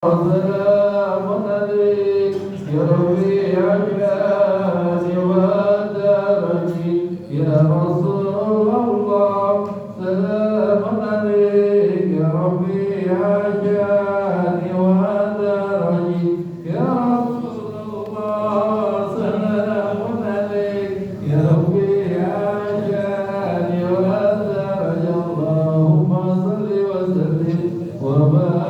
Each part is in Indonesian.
سلام عليك يا ربيع الجلال والدرج يا رسول الله سلام عليك يا ربيع الجلال والدرج يا رسول الله سلام عليك يا ربيع الجلال والدرج اللهم صل وسلم وبارك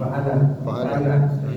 عليه وعلى آله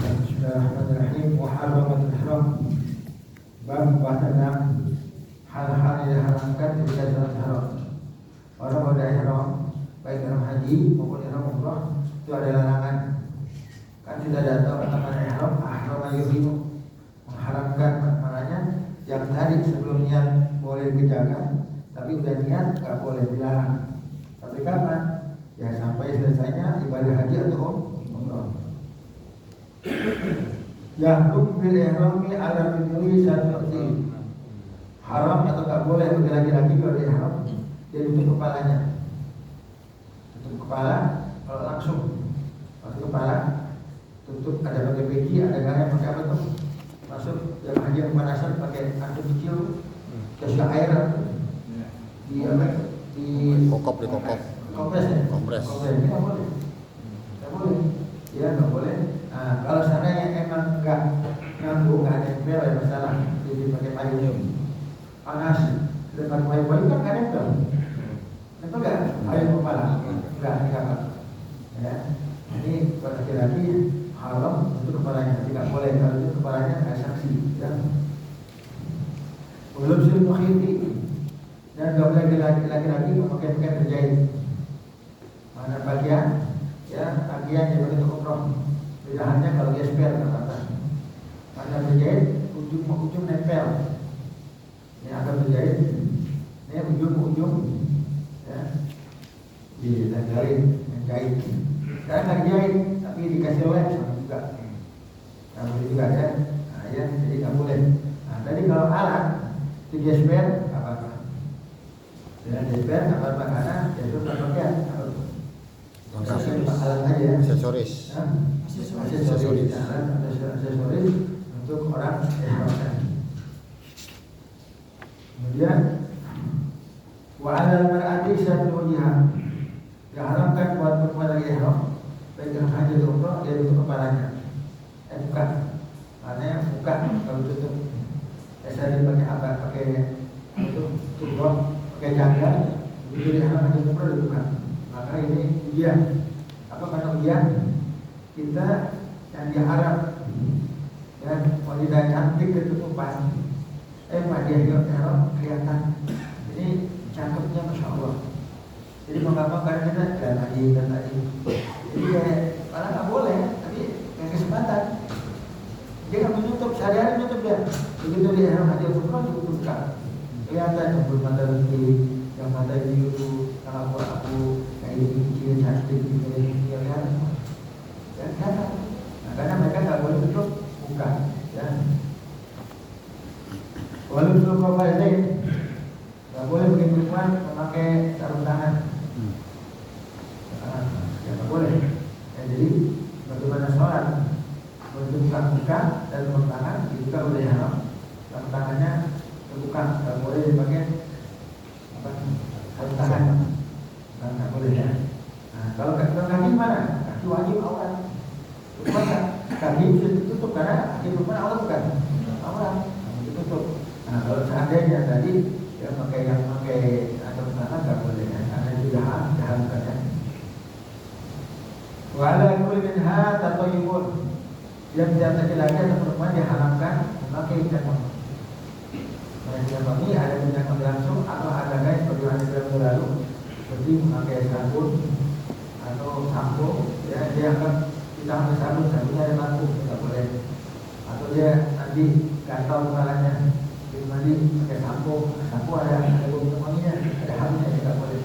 Bismillahirrahmanirrahim. Muharramat ihram. Bab bahana hal-hal yang diharamkan ketika sholat haram. Orang pada ihram, baik ihram haji maupun ihram umrah, itu ada larangan. Kan sudah datang namanya ihram, ahram yuhrimu, mengharamkan, maknanya yang tadi sebelumnya boleh dijaga, tapi udah niat nggak boleh dilarang. Tapi kapan? Ya sampai selesainya ibadah haji atau umrah. Yahrum bil ihrami ala biduri syar'i. Haram atau tak boleh bagi laki-laki kalau dia haram, dia tutup kepalanya. Tutup kepala kalau langsung. Tutup kepala, tutup ada pakai peci, ada yang pakai apa tuh? Masuk yang haji pemanasan pakai antum kecil, kasih air di apa? Di kokop. Kompres ya? Kompres. Ini nggak boleh. Nggak boleh. Ya nggak boleh. Nah, kalau seandainya emang nggak nyambung, nggak nempel ya masalah. Jadi pakai payung panas depan payung kan nggak nempel. Nempel nggak? Payung kepala? Nggak. Ya. Ini buat laki-laki haram untuk kepalanya, tidak boleh. Kalau itu kepalanya nggak sanksi. Ya. Belum sih mukhiti dan nggak boleh laki-laki laki-laki memakai pakaian terjahit. Mana bagian ya bagian yang begitu umroh. Bedahannya kalau gesper kata. Mana terjahit ujung nempel. Ini akan terjahit. Ini ujung ya. Dijahit, menjahit. Sekarang nggak dijahit, tapi dikasih lem sama juga. Nggak boleh juga ya. Nah, ya, jadi nggak boleh. Nah, tadi kalau alat itu gesper apa-apa. Dengan gesper apa-apa karena itu pakaian. Alat aja ya. Aksesoris. Aksesoris. Aksesoris untuk orang ihram. Kemudian wa 'alal mar'ati satrul wajha. Diharamkan buat perempuan lagi ihram baik dalam haji atau umrah dia tutup kepalanya. Bukan. Maknanya bukan kalau tutup. Biasanya pakai apa? Pakai itu tutup, pakai jaga. Begitu ihram haji atau umrah bukan. Maka ini ujian. Apa karena ujian? Kita yang diharap ya wanita cantik ketutupan. Pak dia ihram kelihatan. Ini cakepnya Masya Allah. Jadi mau nggak mau karena kita dan lagi. Jadi ya malah nggak boleh, tapi yang kesempatan. Dia nggak menutup, sehari-hari menutup dia. Begitu dia ihram haji umrah ditutupkan. Kelihatan jemput mata lagi, yang mata biru, yang abu-abu, yang ini kecil cantik gitu ya kan. Ya kan. Nah, karena mereka nggak boleh tutup muka, ya. Walau suruh lain, nggak boleh bagi perempuan memakai sarung tangan. Ya nggak boleh. Ya, jadi bagaimana sholat menunjukkan muka dan sarung tangan dibuka oleh ihram. Sarung tangannya terbuka, nggak boleh dipakai apa sarung tangan. Nggak boleh ya. Nah, kalau kaki mana? Kaki wajib aurat. Kaki bisa ditutup karena kaki perempuan aurat bukan? Aurat ditutup. Nah, kalau seandainya tadi yang pakai atau tangan nggak boleh ya, karena itu diharamkan ya. Wala kulli minha tatayyibun. Yang tidak laki-laki atau perempuan diharamkan memakai minyak wangi. Minyak wangi ada minyak wangi langsung atau ada guys bagaimana dalam lalu seperti memakai sabun atau sampo ya dia akan kita ambil sabunnya ada batu nggak boleh. Atau dia nanti gatal kepalanya mandi pakai sampo ada bau wanginya, ada halusnya tidak boleh.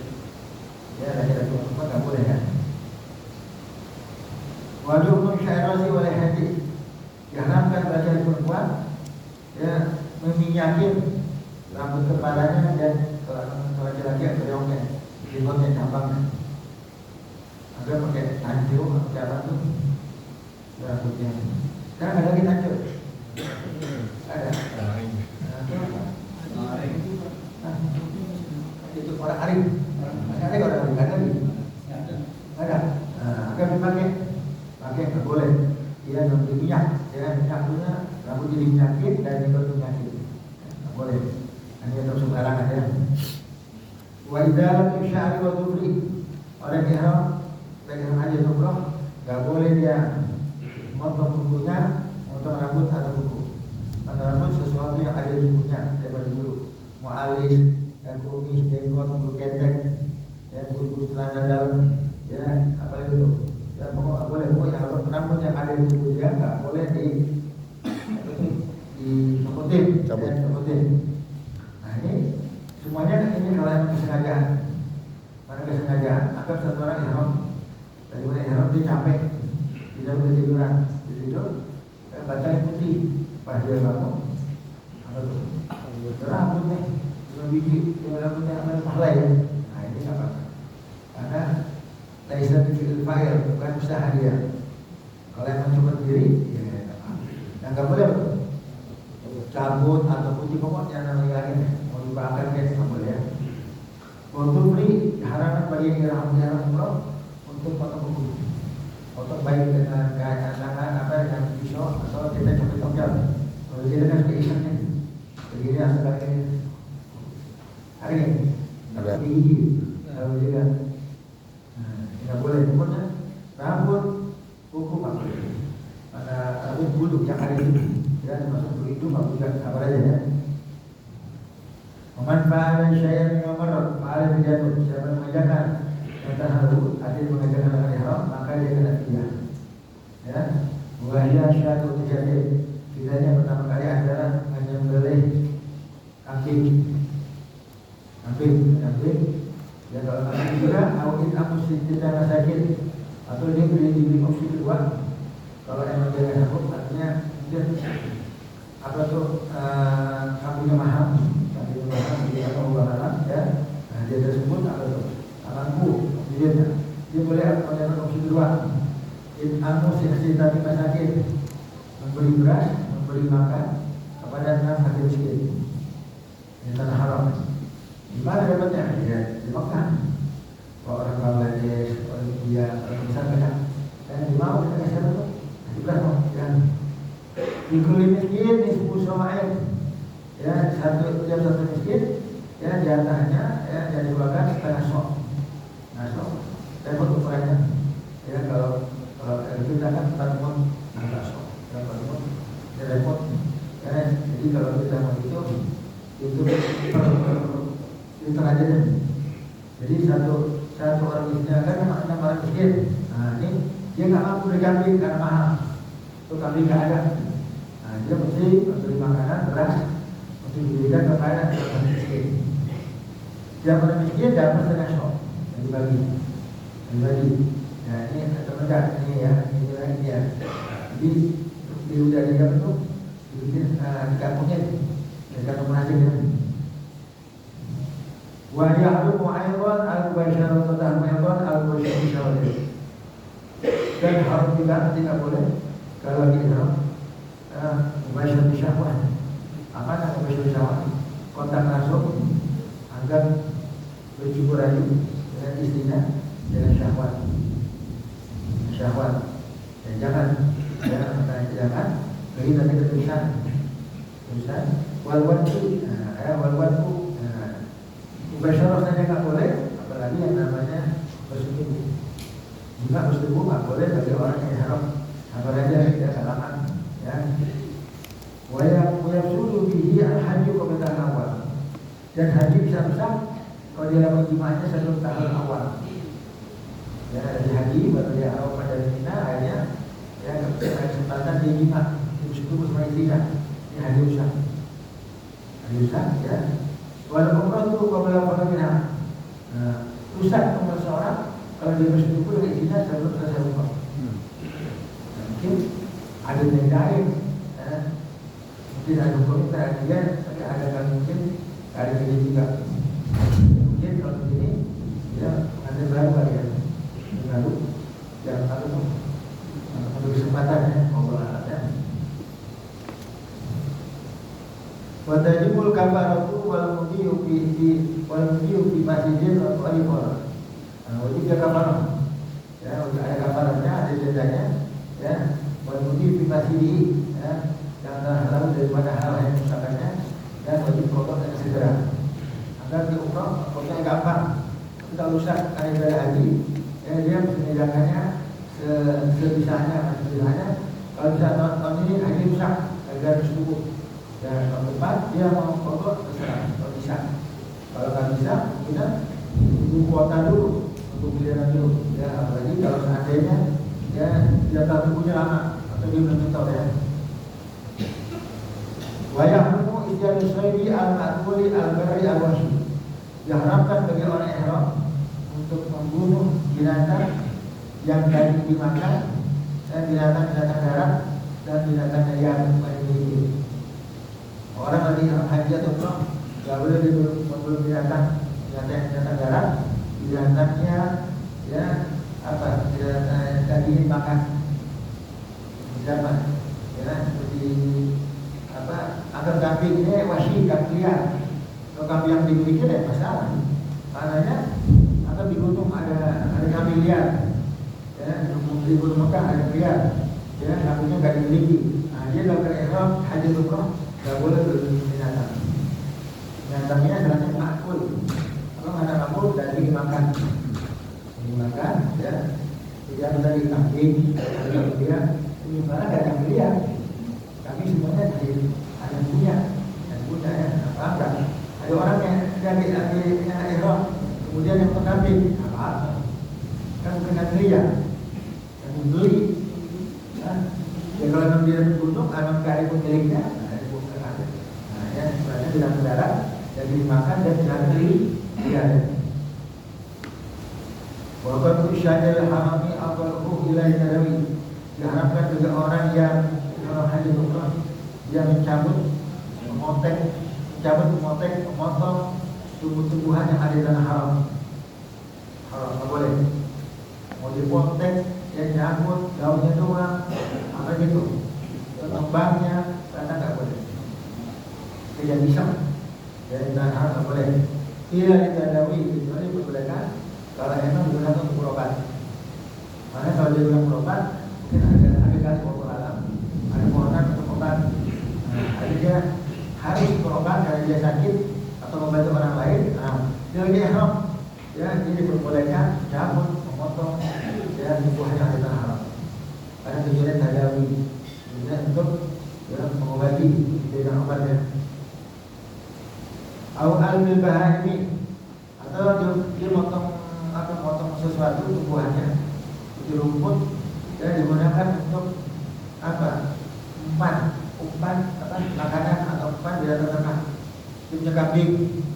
Ya, ada cuma nggak boleh ya. Wajib syarasi oleh hati diharamkan bagi perempuan ya meminyakin rambut kepalanya dan kalau laki-laki berongnya, jenggotnya cabangnya. Ada pakai tanjung pakai apa tuh rambutnya. Sekarang ada lagi tanjung. Ada. Itu orang arif. Ada orang arif ada nih. Ada. Agar dipakai nggak boleh. Dia membeli minyak. Dia minyaknya rambut jadi minyakin dan jenggot minyakin. Nggak boleh. Hanya terus sembarangan ya. Wa idza sya'ri wa tufri. Orang ihram haji atau umrah nggak boleh dia motong kukunya, motong rambut atau kuku. Rambut sesuatu yang ada di tubuhnya daripada dulu. Mau alis, dan kumis, jenggot, bulu ketek, ya bulu celana dalam, ya apa itu? Ya pokoknya boleh yang rambut yang ada di tubuh dia nggak boleh dicopotin. Nah ini semuanya ini kalau yang kesengajaan, mana kesengajaan, agar satu orang ihram, dari mana ihram dia capek, tidak boleh tiduran, tidur, baca yang putih. Pas dia bangun, rambutnya cuma biji, rambutnya apa pahala ya? Nah ini apa? Karena laisa bil fa'il, bukan usaha dia. Kalau yang mencoba diri, ya nggak boleh cabut atau putih pokoknya namanya lagi mau dibakar guys nggak boleh ya. Untuk beli haram bagi yang umrah untuk potong kuku, potong baik dengan tangan apa dengan pisau atau kita copot-copot. Kalau dia kan suka isengnya, begini asal ini, ada ini, ada gigi, kalau dia kan, nggak boleh pokoknya rambut, kuku nggak boleh, ada rambut bulu yang ada di sini, ya termasuk bulu itu nggak boleh, sabar aja ya. Memanfaatkan syai'an yang merot, paling al-fidyah, siapa yang mengerjakan yang taharu, artinya mengerjakan dengan ihram, maka dia kena fidyah. Ya, wahya syatu tijatin. Fidyahnya pertama kali adalah menyembelih kambing. Ya kalau kambing juga, awin amus tidak sakit, atau dia beli opsi kedua. Kalau emang dia nggak sanggup, artinya dia apa tuh kambingnya mahal, dia apa uang ya. Nah, dia tersebut apa tuh? Anakku, dia boleh apa opsi kedua. Amus tidak sakit, memberi beras, memberi makan kepada 6 fakir miskin di tanah haram. Di mana dapatnya? Ya di Mekah. Orang Bangladesh, orang India, orang misalnya, dan di mau kita kasih apa tuh? Juga ya. Di kulit miskin, di 10 sawa'in. Ya, satu miskin, ya jatahnya ya dari keluarga setengah sok. Nah, sok. Repot ukurannya. Ya kalau kita kan tanam agak sok. Kalau repot. Ya, jadi kalau kita mau itu liter aja deh. Jadi satu orang miskin kan namanya orang miskin. Nah ini dia nggak mampu beli kambing karena mahal. Itu kambing nggak ada. Nah dia mesti membeli makanan beras untuk diberikan kepada orang miskin. Dia orang miskin dapat setengah sok yang dibagi. Nah ini teman-teman ini ya ini lagi ya. Jadi di udah dia bentuk dibikin dikantongin kantong nasi ini. Wa yahrumu aydan al-basharatu ta'madan al-basharatu. Dan haram juga tidak boleh kalau kita basyar syahwat. Apa nama basyar syahwat? Kontak langsung agar berjumpa rayu dengan istrinya dengan syahwat. Dan jangan bagi nanti ketulisan wal-wadu mubasyarah saja nggak boleh, apalagi yang namanya bersetubuh. Juga bersetubuh nggak boleh bagi orang yang haram, apalagi tidak salaman. Ya. Wayasulu bihi al-haji qabla awal. Dan haji bisa rusak kalau dia lakukan jimaahnya sebelum tahun awal. Ya, dari haji baru dia awal pada Mina, akhirnya ya nggak bisa ada kesempatan dia jima, bersetubuh sama istrinya. Ini haji rusak, ya. Walau umrah itu kalau rusak umrah seorang kalau dia bersetubuh dengan istrinya sebelum selesai umrah. Mungkin ada yang lain, mungkin ada hukum dia, tapi ada kan mungkin ada ini juga. Mungkin kalau begini, ya ada baru ya, baru yang lalu untuk kesempatan ya, ngobrol alatnya. Watajibul kafaratu wal mudiyu fi masjidin atau ayqor. Wajib dia kafarah. Ya, ada kafarahnya, ada jadanya. Ya, wal mudiyu fi masjidin. Ya, yang terhalang daripada hal yang merusakannya dan wajib qada dengan segera. Agar di umrah pokoknya gampang. Kita rusak karena ibadah haji, ya dia menyediakannya sebisanya. Kalau bisa tahun ini haji rusak agar bersetubuh. Dan kalau depan dia mau pokok terserah kalau bisa. Kalau nggak bisa, kita tunggu kuota dulu untuk pilihan dulu. Ya apalagi kalau seandainya ya jatah tunggunya lama atau dia belum tahu ya. Wayahmu istiadat sayyidi al-ma'kuli al-bari al-washi. Diharapkan bagi orang ihram untuk membunuh binatang yang tadi dimakan dan binatang-binatang darat dan binatang yang memiliki. Orang lagi haji atau umrah nggak boleh memburu binatang darat, binatangnya ya apa tadi makan zaman ya seperti apa agar kambing ini wasi kambing liar. Kalau kambing yang dimiliki ada masalah, makanya atau di gunung ada kambing liar ya di gunung Mekah ada liar ya kambingnya nggak dimiliki. Nah dia lakukan ihram haji umrah nggak boleh berburu binatang. Binatangnya adalah makul. Kalau ada makul dari dimakan, ya. Tidak dari kambing, kalau dia ini mana ada yang lihat. Kami semuanya dari ada punya ya. Apa enggak? Ada orang yang lagi ihram, kemudian Kemudian yang kambing, apa? Kan kena geria, yang membeli. Ya kalau memang dia gunung, memang kari pun miliknya, ada pun ada. Nah, ya sebenarnya tidak mendarat, dan dimakan dan tidak beli, dia ada. Waqad usyadil hamami aqalhu ila nadawi. Diharapkan juga orang yang dalam haji umrah dia mencabut, memotong tumbuh-tumbuhan yang ada di tanah haram. Haram tak boleh. Mau dipotong, dia cabut daunnya doang, apa gitu. Tembangnya, karena tak boleh. Tidak bisa. Dari tanah haram tak boleh. Tidak ditadawi, kecuali diperbolehkan kalau memang digunakan untuk berobat. Makanya kalau dia gunakan berobat, mungkin ada kasih obat alam, ada pohonan untuk obat. Ada dia harus berobat karena dia sakit atau membantu orang lain. Dia lagi ihram, ya dia diperbolehkan cabut, memotong, ya tumbuhan yang ada tanah haram. Karena tujuannya tadawi, tujuannya untuk mengobati dengan obatnya. Awal bil bahari, atau dia motong sesuatu tumbuhannya, itu rumput, dan digunakan untuk apa? Umpan makanan atau umpan binatang ternak. Dia punya kambing,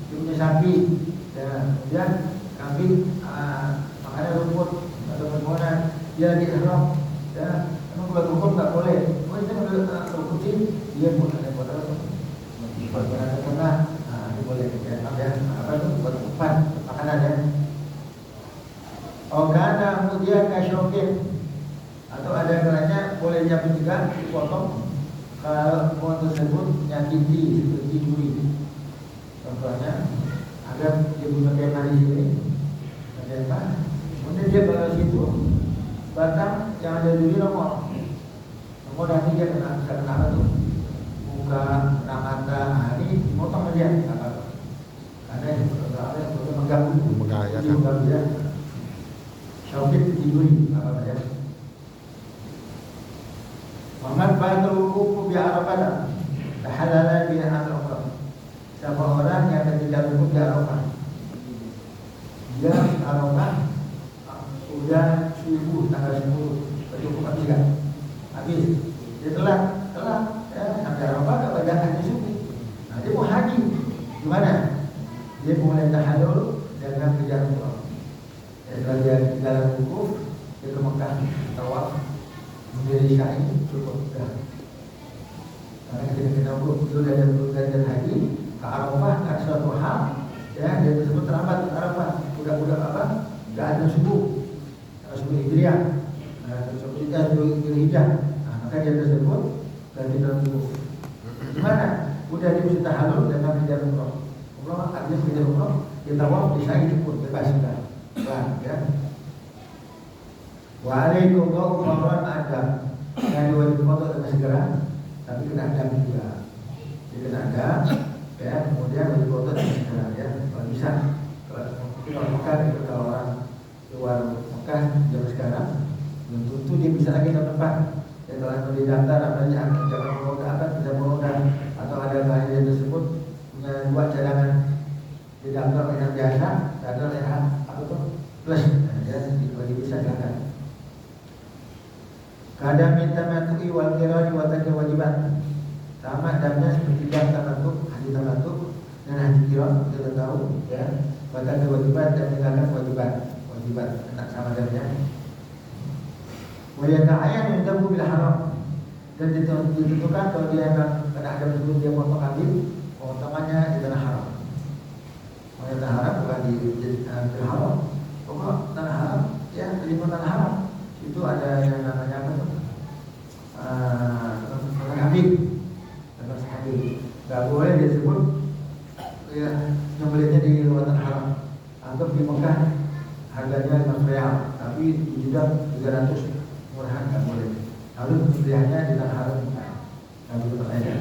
dia punya sapi, dan kemudian kambing makanan rumput atau permohonan, dia lagi ihram, ya memang kalau hukum tak boleh. Itu kalau kucing dia pun ada buat binatang ternak, itu boleh. Ya apa itu buat umpan makanan ya. Karena kemudian kasyokin atau ada kalanya boleh nyabut juga dipotong kalau pohon tersebut menyakiti seperti duri. Contohnya agar dia punya kemah di sini, kemah. Kemudian dia bawa situ batang yang ada duri nomor nanti dia kena apa tuh? Muka, kena mata. Ini dipotong aja, karena itu mengganggu. Mengganggu ya. Syawkit diberi apa ya? Maman batal hukum bi Arafah, halal bi Arafah. Siapa orang yang tidak hukum di Arafah, dia Arafah sudah subuh tanggal 10, cukup habis. Dia telat ya, sampai Arafah tak pada haji subuh. Dia mau haji, gimana? Dia mulai tahallul dengan kejar umrah. Setelah dia di dalam wukuf, dia ke Mekah tawaf, menjadi syai cukup dah. Karena kita wukuf itu dari haji ke Arafah ke suatu hal, ya dia tersebut terlambat ke Arafah, budak apa? Tidak ada subuh Hijriah, Hijrah. Maka dia tersebut dari dalam wukuf. Gimana? Udah dia bisa tahallul dengan kejar umrah. Umrah artinya kejar umrah, dia tawaf di syai cukup bebas sudah. Ya. Waalaikum warahmatullahi wabarakatuh. Yang diwajib foto dengan segera, tapi kena adab juga. Jadi kena adab, ya kemudian wajib foto dengan segera, ya kalau bisa. Kalau Mekah itu kalau orang luar Mekah jam sekarang, belum tentu dia bisa lagi ke tempat. Ya kalau di daftar namanya jangan mengoda apa bisa mengoda atau ada bahan tersebut punya dua cadangan di daftar yang biasa, daftar yang apa tuh plus, ya bagi bisa jangan. Kadang minta matu'i wal kirani wa taqi wajibat. Sama damnya seperti jam tamattu, haji tamattu dan haji kiran kita tahu ya. Wa taqi wajibat dan meninggalkan wajibat enak sama damnya. Wa yata'ayyan indahu bil haram. Dan ditentukan kalau dia akan kena adab sebelum dia potong kambing, potongannya di tanah haram. Tanah haram bukan di haram. Pokok tanah haram, ya di tanah haram itu ada yang namanya apa tuh? Kambing. Gak boleh disebut ya nyembelihnya di luar tanah haram. Anggap di Mekah harganya 5 real, tapi di Jeddah 300 murahan gak boleh. Lalu nyembelihnya di tanah haram bukan. Gak boleh berbeda.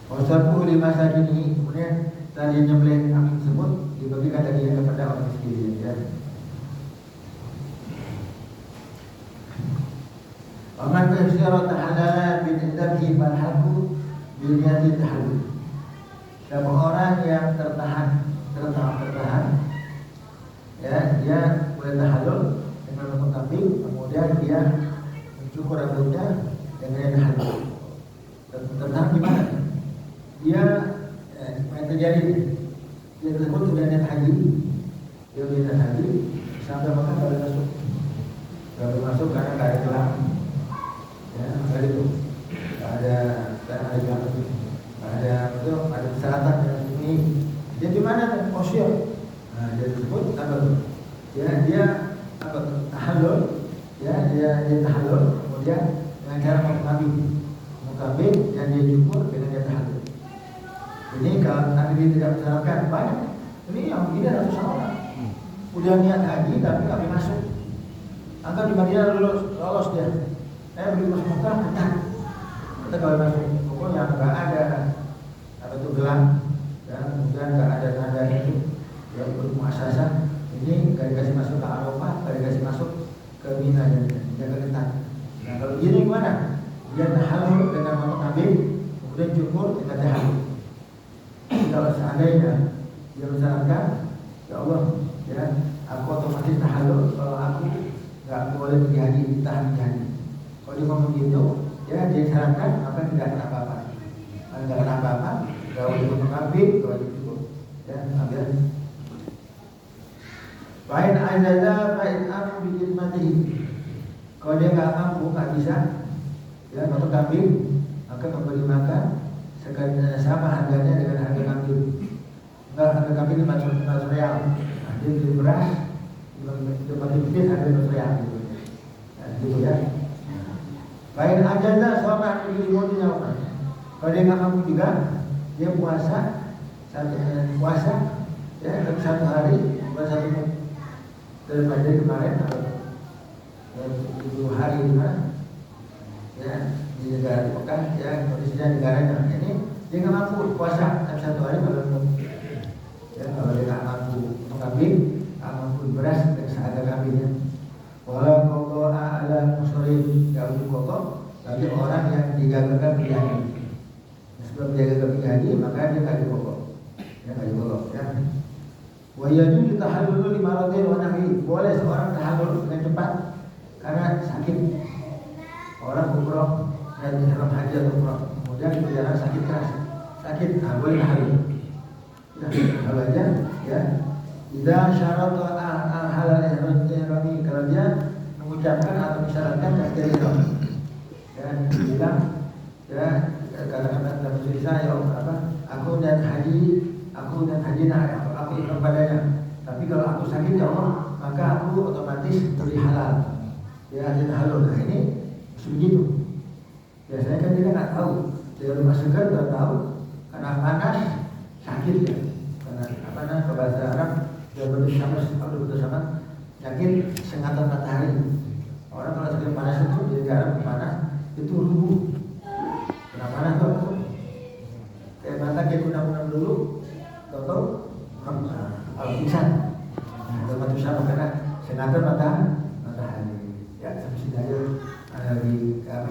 Wasabu di masa kini, kemudian tadi nyembelih kambing tersebut dibagikan tadi kepada orang miskin, ya. Waman bersyarat halal bin indabhi malhaku biniati tahallul. Siapa orang yang tertahan haji, dia niat haji sampai Mekah nggak boleh masuk, karena nggak ada gelang, ya nggak itu, nggak ada gelang itu, ada persyaratan yang ini. Dia di mana kan kosir, nah dia disebut apa tuh? Dia apa tahallul, dia tahallul, kemudian dengan cara mukabir yang dia cukur dengan dia tahallul. Ini kalau Nabi tidak mensyaratkan banyak, ini yang tidak ratusan orang. Udah niat haji tapi nggak boleh masuk. Anggap di Madinah lolos dia, beli masuk Mekah ketat. Kita kalau masuk pokoknya nggak ada apa itu gelang, dan kemudian nggak ada tanda itu yang bermuasasah. Ini nggak dikasih masuk ke Arafah, nggak dikasih masuk ke Mina dan jaga ketat. Nah kalau ini gimana? Dia tahallul dengan Nabi, kemudian cukur dengan tahallul. Kalau seandainya dia mensyaratkan, ya Allah, ya aku otomatis tahallul kalau aku nggak boleh pergi haji, ditahan pergi haji. Kalau dia ngomong gitu, ya dia syaratkan maka tidak kena apa-apa. Kalau tidak kena apa-apa, nggak wajib mengabdi, nggak wajib cukup. Ya, ambil. Lain ajaza fa'in aku bikin mati. Kalau dia nggak mampu, nggak bisa, ya untuk kambing, maka memberi makan sama harganya dengan harga kambing. Enggak, harga kambing 500 real. Nah, dia beli beras, dia bagi bisnis harga 500 real gitu. Nah, gitu ya. Lain ajaza sama beli mobilnya orang. Kalau dia nggak mampu juga, dia puasa ya dalam satu hari bukan satu daripada kemarin atau 7 hari ya di negara Mekah ya kondisinya negaranya ini dia nggak mampu puasa dalam satu hari kalau ya kalau dia nggak mampu mengambing, nggak mampu beras dan seharga kambingnya. Walau kau ada musyrik nggak untuk kokoh, tapi orang yang digagalkan berhaji. Sebab dia gagal berhaji maka dia nggak dipokok, ya nggak dipokok ya. Wajib tahallul di maradin wa nahi. Boleh seorang tahallul dengan cepat karena sakit. Orang umroh dan ihram haji atau umroh, kemudian di perjalanan sakit keras, boleh tahallul. Nah, kalau aja ya. Idza syarata al-halal ihrami, kalau dia mengucapkan atau mensyaratkan takbir ihram. Ya, bilang ya katakan dalam tulisan ya apa? Aku dan haji aku ihram padanya. Tapi kalau aku sakit ya Allah, maka aku otomatis beri halal. Ya, jadi halal. Nah, ini begitu. Biasanya kan kita nggak tahu. Dia rumah segar nggak tahu karena panas sakit ya. Karena apa namanya bahasa Arab dia betul sama sakit sengatan matahari. Orang kalau sakit panas itu di negara panas itu rubuh. Kenapa panas tuh? Kayak mata kayak kunang-kunang dulu, tahu pingsan. Kalau mati sama karena sengatan matahari. Ya sampai sini aja di apa